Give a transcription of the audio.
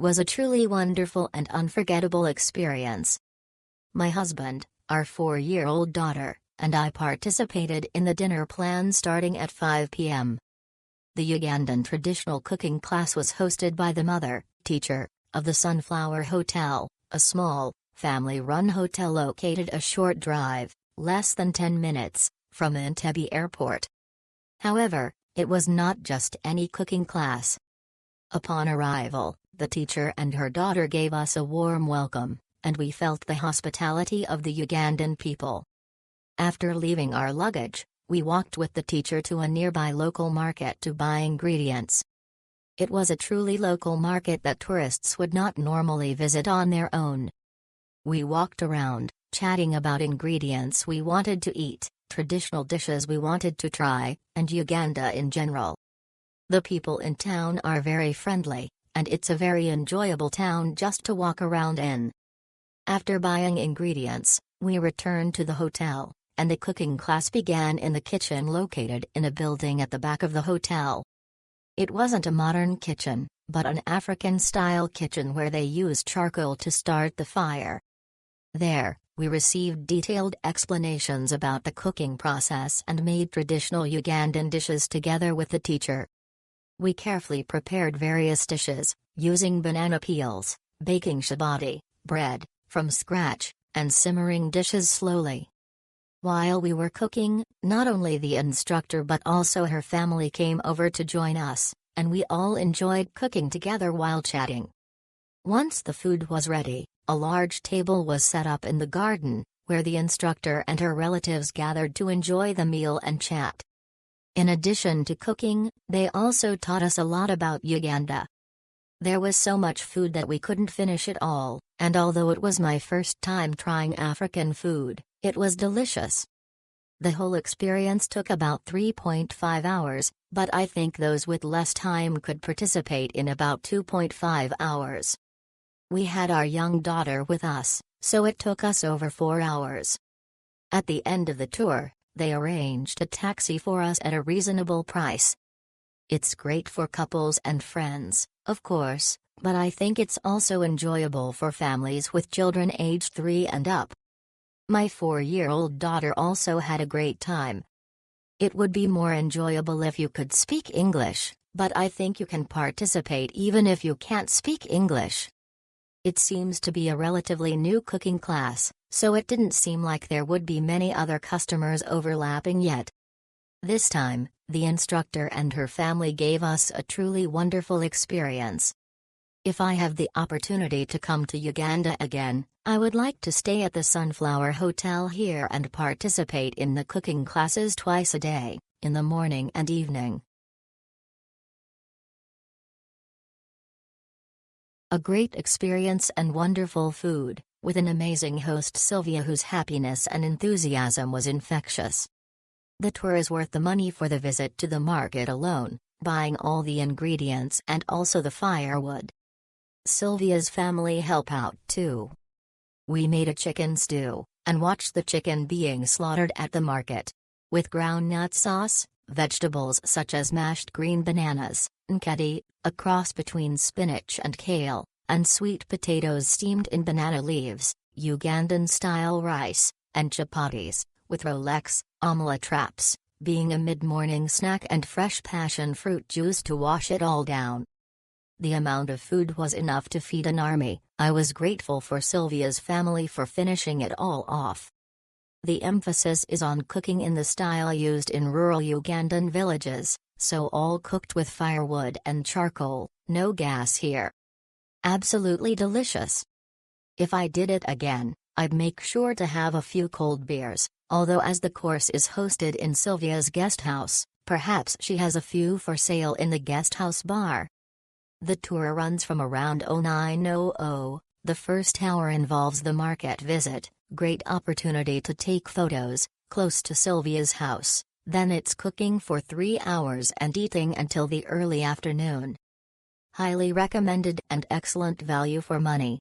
was a truly wonderful and unforgettable experience. My husband, our 4-year-old daughter, and I participated in the dinner plan starting at 5 p.m. The Ugandan traditional cooking class was hosted by the mother, teacher, of the Sunflower Hotel, a small, family-run hotel located a short drive, less than 10 minutes, from Entebbe Airport. However, it was not just any cooking class. Upon arrival, the teacher and her daughter gave us a warm welcome, and we felt the hospitality of the Ugandan people. After leaving our luggage, we walked with the teacher to a nearby local market to buy ingredients. It was a truly local market that tourists would not normally visit on their own. We walked around, chatting about ingredients we wanted to eat, traditional dishes we wanted to try, and Uganda in general. The people in town are very friendly, and it's a very enjoyable town just to walk around in. After buying ingredients, we returned to the hotel, and the cooking class began in the kitchen located in a building at the back of the hotel. It wasn't a modern kitchen, but an African-style kitchen where they used charcoal to start the fire. There, we received detailed explanations about the cooking process and made traditional Ugandan dishes together with the teacher. We carefully prepared various dishes, using banana peels, baking chapati, bread, from scratch, and simmering dishes slowly. While we were cooking, not only the instructor but also her family came over to join us, and we all enjoyed cooking together while chatting. Once the food was ready, a large table was set up in the garden, where the instructor and her relatives gathered to enjoy the meal and chat. In addition to cooking, they also taught us a lot about Uganda. There was so much food that we couldn't finish it all, and although it was my first time trying African food, it was delicious. The whole experience took about 3.5 hours, but I think those with less time could participate in about 2.5 hours. We had our young daughter with us, so it took us over 4 hours. At the end of the tour, they arranged a taxi for us at a reasonable price. It's great for couples and friends, of course, but I think it's also enjoyable for families with children aged 3 and up. My 4-year-old daughter also had a great time. It would be more enjoyable if you could speak English, but I think you can participate even if you can't speak English. It seems to be a relatively new cooking class, so it didn't seem like there would be many other customers overlapping yet. This time, the instructor and her family gave us a truly wonderful experience. If I have the opportunity to come to Uganda again, I would like to stay at the Sunflower Hotel here and participate in the cooking classes twice a day, in the morning and evening. A great experience and wonderful food, with an amazing host Sylvia whose happiness and enthusiasm was infectious. The tour is worth the money for the visit to the market alone, buying all the ingredients and also the firewood. Sylvia's family help out too. We made a chicken stew, and watched the chicken being slaughtered at the market. With groundnut sauce, vegetables such as mashed green bananas, nkedi, a cross between spinach and kale, and sweet potatoes steamed in banana leaves, Ugandan-style rice, and chapatis, with Rolex, omelette wraps, being a mid-morning snack and fresh passion fruit juice to wash it all down. The amount of food was enough to feed an army. I was grateful for Sylvia's family for finishing it all off. The emphasis is on cooking in the style used in rural Ugandan villages, so all cooked with firewood and charcoal, no gas here. Absolutely delicious. If I did it again, I'd make sure to have a few cold beers, although as the course is hosted in Sylvia's guest house, perhaps she has a few for sale in the guest house bar. The tour runs from around 09:00. The first hour involves the market visit, great opportunity to take photos, close to Sylvia's house, then it's cooking for 3 hours and eating until the early afternoon. Highly recommended and excellent value for money.